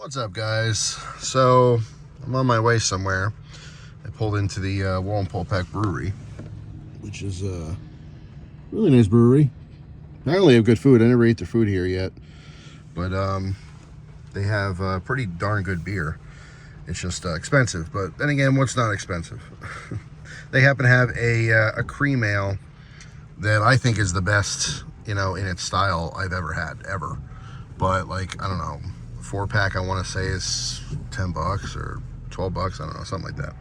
What's up, guys? So I'm on my way somewhere. I pulled into the Wallenpaupack Brewery, which is a really nice brewery. Apparently they have good food. I never ate their food here yet, but they have pretty darn good beer. It's just expensive, but then again, what's not expensive? They happen to have a cream ale that I think is the best, in its style I've ever had, ever. But like, I don't know, 4-pack I want to say is $10 or $12, I don't know, something like that.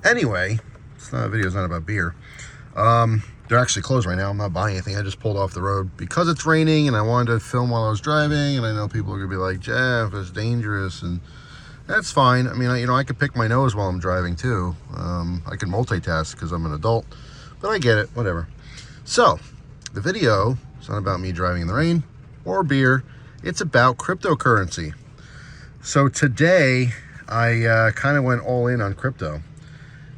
Anyway, it's not a video, it's not about beer. They're actually closed right now. I'm not buying anything. I just pulled off the road because it's raining and I wanted to film while I was driving, and I know people are gonna be like, Jeff, it's dangerous, and that's fine. I mean, I could pick my nose while I'm driving too. I can multitask because I'm an adult, but I get it, whatever. So the video is not about me driving in the rain or beer. It's about cryptocurrency. So today I kind of went all in on crypto.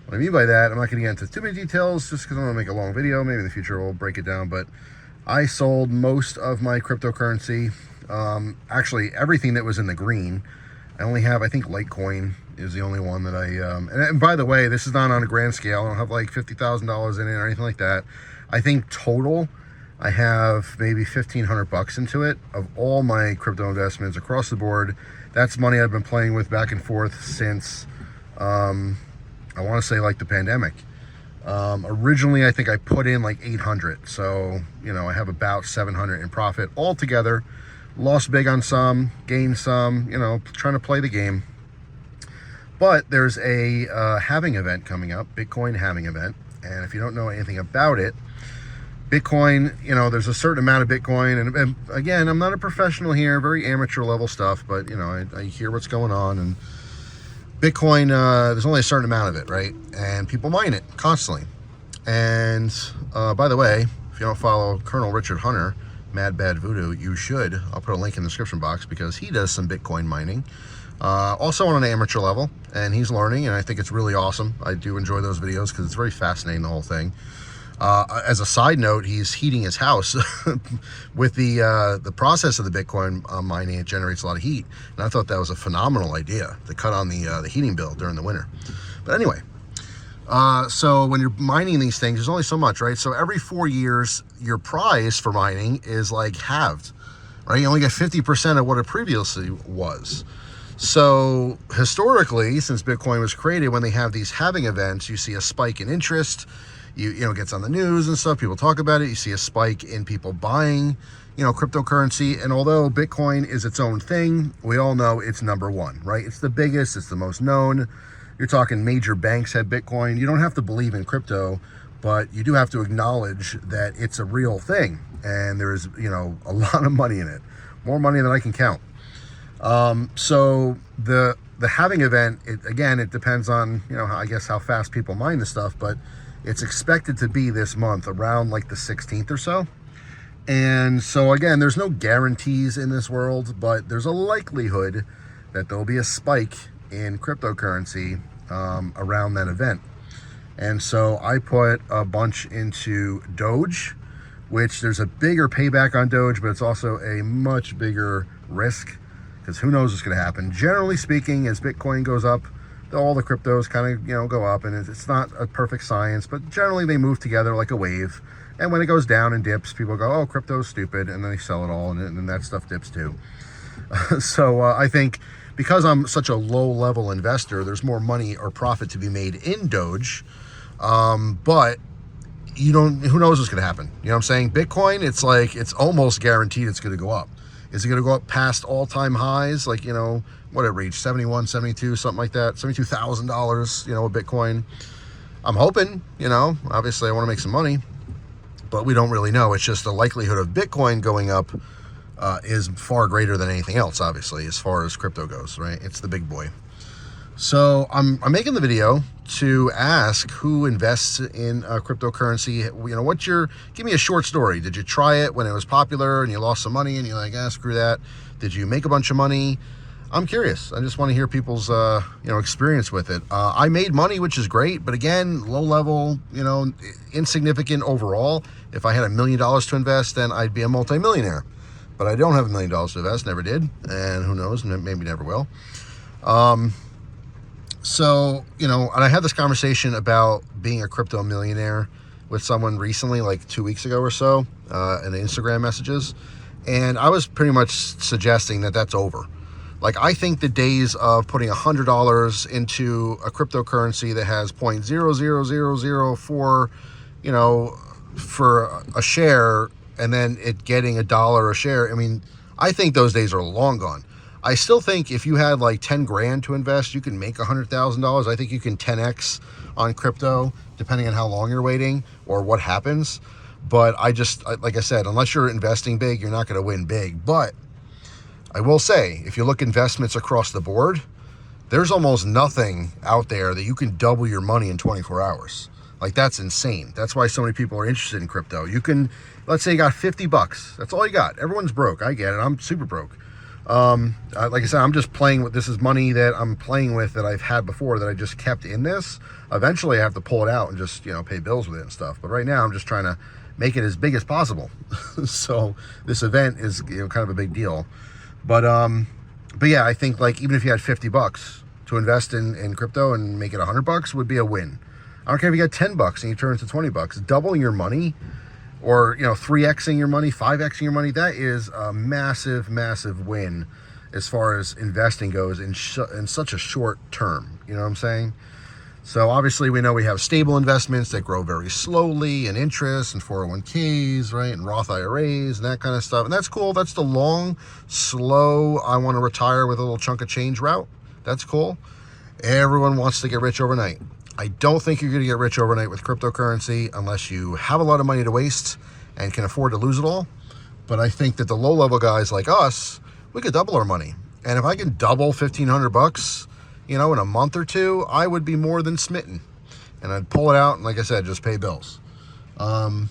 What I mean by that, I'm not going to get into too many details just because I want to make a long video. Maybe in the future we'll break it down, but I sold most of my cryptocurrency. Actually everything that was in the green. I only have, I think Litecoin is the only one that and by the way, this is not on a grand scale. I don't have like $50,000 in it or anything like that. I think total I have maybe $1,500 into it of all my crypto investments across the board. That's money I've been playing with back and forth since I want to say like the pandemic. Originally I think I put in like 800, so I have about 700 in profit altogether. Lost big on some, gained some, trying to play the game. But there's a halving event coming up, Bitcoin halving event, and if you don't know anything about it, Bitcoin, there's a certain amount of Bitcoin, and again, I'm not a professional here, very amateur level stuff, but I hear what's going on, and Bitcoin, there's only a certain amount of it, right? And people mine it constantly. And by the way, if you don't follow Colonel Richard Hunter, Mad Bad Voodoo, you should. I'll put a link in the description box because he does some Bitcoin mining, also on an amateur level, and he's learning, and I think it's really awesome. I do enjoy those videos because it's very fascinating, the whole thing. As a side note, he's heating his house with the process of the Bitcoin mining. It generates a lot of heat, and I thought that was a phenomenal idea to cut on the heating bill during the winter. But anyway, so when you're mining these things, there's only so much, right? So every 4 years, your price for mining is like halved, right? You only get 50% of what it previously was. So historically, since Bitcoin was created, when they have these halving events, you see a spike in interest. It gets on the news and stuff. People talk about it. You see a spike in people buying, cryptocurrency. And although Bitcoin is its own thing, we all know it's number one, right? It's the biggest. It's the most known. You're talking major banks have Bitcoin. You don't have to believe in crypto, but you do have to acknowledge that it's a real thing. And there's, a lot of money in it. More money than I can count. So the halving event, it depends on, I guess how fast people mine the stuff, but it's expected to be this month around like the 16th or so. And so again, there's no guarantees in this world, but there's a likelihood that there'll be a spike in cryptocurrency around that event. And so I put a bunch into Doge, which there's a bigger payback on Doge, but it's also a much bigger risk because who knows what's going to happen. Generally speaking, as Bitcoin goes up, all the cryptos kind of, go up, and it's not a perfect science, but generally they move together like a wave. And when it goes down and dips, people go, oh, crypto's stupid, and then they sell it all, and then that stuff dips too. So I think because I'm such a low-level investor, there's more money or profit to be made in Doge, but who knows what's going to happen? You know what I'm saying? Bitcoin, it's almost guaranteed it's going to go up. Is it going to go up past all-time highs? Like, what it reached, 71, 72, something like that, $72,000, a Bitcoin. I'm hoping, obviously I want to make some money, but we don't really know. It's just the likelihood of Bitcoin going up is far greater than anything else, obviously, as far as crypto goes, right? It's the big boy. So I'm making the video to ask who invests in cryptocurrency. Give me a short story. Did you try it when it was popular and you lost some money and you're like, screw that? Did you make a bunch of money? I'm curious. I just want to hear people's, experience with it. I made money, which is great, but again, low level, insignificant overall. If I had $1 million to invest, then I'd be a multimillionaire. but I don't have $1 million to invest, never did, and who knows, maybe never will. So, you know, and I had this conversation about being a crypto millionaire with someone recently, like 2 weeks ago or so, in the Instagram messages, and I was pretty much suggesting that that's over. Like, I think the days of putting $100 into a cryptocurrency that has 0.00004, you know, for a share, and then it getting $1 a share, I mean, I think those days are long gone. I still think if you had like 10 grand to invest, you can make $100,000. I think you can 10x on crypto, depending on how long you're waiting or what happens. But like I said, unless you're investing big, you're not going to win big. But I will say, if you look investments across the board, there's almost nothing out there that you can double your money in 24 hours. Like, that's insane. That's why so many people are interested in crypto. You can, let's say you got 50 bucks. That's all you got. Everyone's broke. I get it. I'm super broke. Like I said, I'm just playing with, this is money that I'm playing with that I've had before that I just kept in this. Eventually I have to pull it out and just, you know, pay bills with it and stuff. But right now I'm just trying to make it as big as possible. So this event is, you know, kind of a big deal. But yeah, I think like even if you had 50 bucks to invest in crypto and make it 100 bucks would be a win. I don't care if you got 10 bucks and you turn it to 20 bucks, doubling your money, or, you know, 3xing your money, 5xing your money, that is a massive, massive win as far as investing goes in such a short term. You know what I'm saying? So obviously we know we have stable investments that grow very slowly, and interest and 401ks, right? And Roth IRAs and that kind of stuff. And that's cool. That's the long, slow, I want to retire with a little chunk of change route. That's cool. Everyone wants to get rich overnight. I don't think you're going to get rich overnight with cryptocurrency unless you have a lot of money to waste and can afford to lose it all. But I think that the low-level guys like us, we could double our money. And if I can double 1,500 bucks, you know, in a month or two, I would be more than smitten. And I'd pull it out and, like I said, just pay bills. But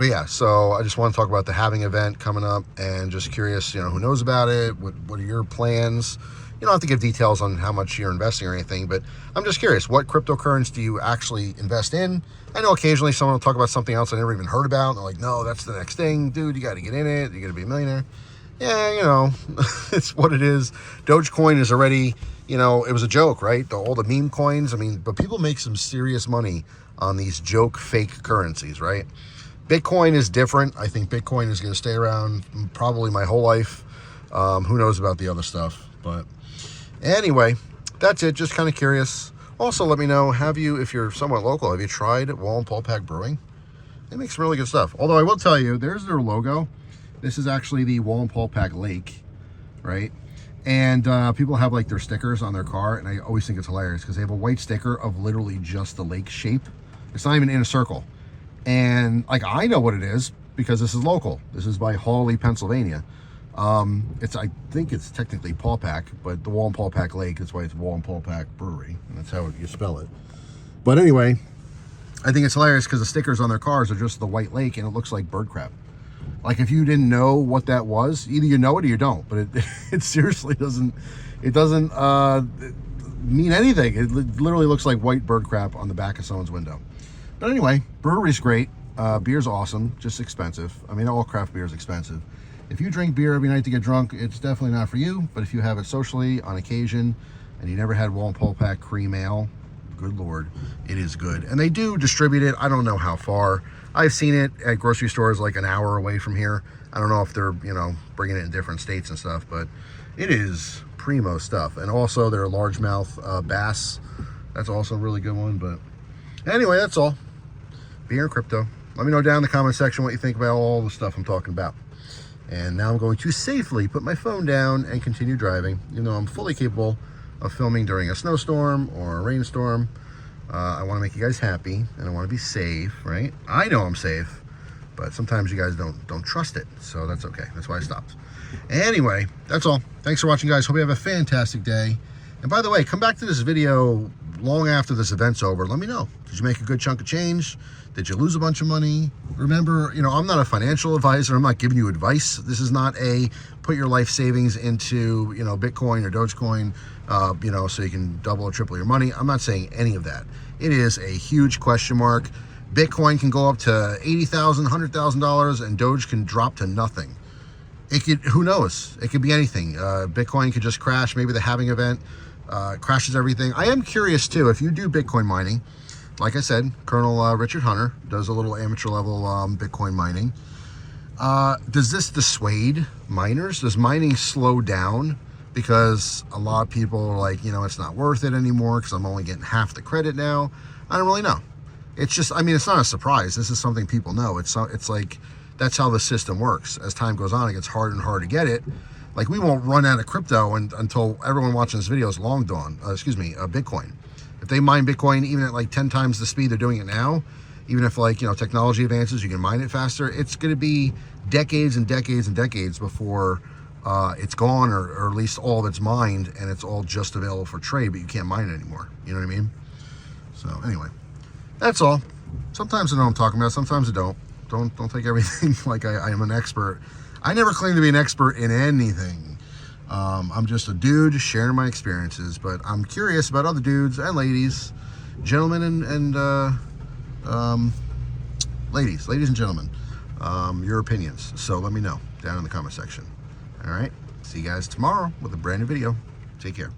yeah, so I just want to talk about the Halving event coming up, and just curious, you know, who knows about it? What are your plans? You don't have to give details on how much you're investing or anything, but I'm just curious, what cryptocurrency do you actually invest in? I know occasionally someone will talk about something else I never even heard about, and they're like, no, that's the next thing. Dude, you got to get in it. You're going to be a millionaire. Yeah, you know, it's what it is. Dogecoin is already, you know, it was a joke, right? All the meme coins, I mean, but people make some serious money on these joke fake currencies, right? Bitcoin is different. I think Bitcoin is going to stay around probably my whole life. Who knows about the other stuff, but anyway, that's it. Just kind of curious. Also, let me know, if you're somewhat local, have you tried Wallenpaupack Brewing? They make some really good stuff. Although I will tell you, there's their logo. This is actually the Wallenpaupack Lake, right? And people have like their stickers on their car, and I always think it's hilarious because they have a white sticker of literally just the lake shape. It's not even in a circle. And like, I know what it is because this is local. This is by Hawley, Pennsylvania. I think it's technically Paupack, but the Wallenpaupack Lake, that's why it's Wallenpaupack Brewery, and that's how you spell it. But anyway, I think it's hilarious because the stickers on their cars are just the white lake, and it looks like bird crap. Like, if you didn't know what that was, either you know it or you don't, but it seriously doesn't mean anything. It literally looks like white bird crap on the back of someone's window. But anyway, brewery's great. Beer's awesome, just expensive. I mean, all craft beer is expensive. If you drink beer every night to get drunk, it's definitely not for you. But if you have it socially on occasion and you never had Wallenpaupack cream ale, good Lord, it is good. And they do distribute it. I don't know how far. I've seen it at grocery stores like an hour away from here. I don't know if they're, you know, bringing it in different states and stuff, but it is primo stuff. And also their largemouth bass. That's also a really good one. But anyway, that's all. Beer and crypto. Let me know down in the comment section what you think about all the stuff I'm talking about. And now I'm going to safely put my phone down and continue driving, even though I'm fully capable of filming during a snowstorm or a rainstorm. I want to make you guys happy, and I want to be safe, right? I know I'm safe, but sometimes you guys don't trust it, so that's okay. That's why I stopped. Anyway, that's all. Thanks for watching, guys. Hope you have a fantastic day. And by the way, come back to this video long after this event's over. Let me know. Did you make a good chunk of change? Did you lose a bunch of money? Remember, you know, I'm not a financial advisor. I'm not giving you advice. This is not a put your life savings into, you know, Bitcoin or Dogecoin, you know, so you can double or triple your money. I'm not saying any of that. It is a huge question mark. Bitcoin can go up to $80,000, $100,000, and Doge can drop to nothing. it could, who knows? It could be anything. Bitcoin could just crash. Maybe the halving event crashes everything. I am curious too, if you do Bitcoin mining, like I said, Colonel Richard Hunter does a little amateur level Bitcoin mining. Does this dissuade miners? Does mining slow down? Because a lot of people are like, you know, it's not worth it anymore because I'm only getting half the credit now. I don't really know. It's just, I mean, it's not a surprise. This is something people know. It's like, that's how the system works. As time goes on, it gets harder and harder to get it. Like, we won't run out of crypto until everyone watching this video is long gone. Bitcoin. If they mine Bitcoin even at like 10 times the speed they're doing it now, even if, like, you know, technology advances, you can mine it faster, it's going to be decades and decades and decades before it's gone, or at least all of it's mined and it's all just available for trade, but you can't mine it anymore. You know what I mean? So anyway, that's all. Sometimes I know what I'm talking about, sometimes I don't. Don't take everything like I am an expert. I never claim to be an expert in anything. I'm just a dude sharing my experiences, but I'm curious about other dudes and ladies, gentlemen and ladies and gentlemen, your opinions. So let me know down in the comment section. All right, see you guys tomorrow with a brand new video. Take care.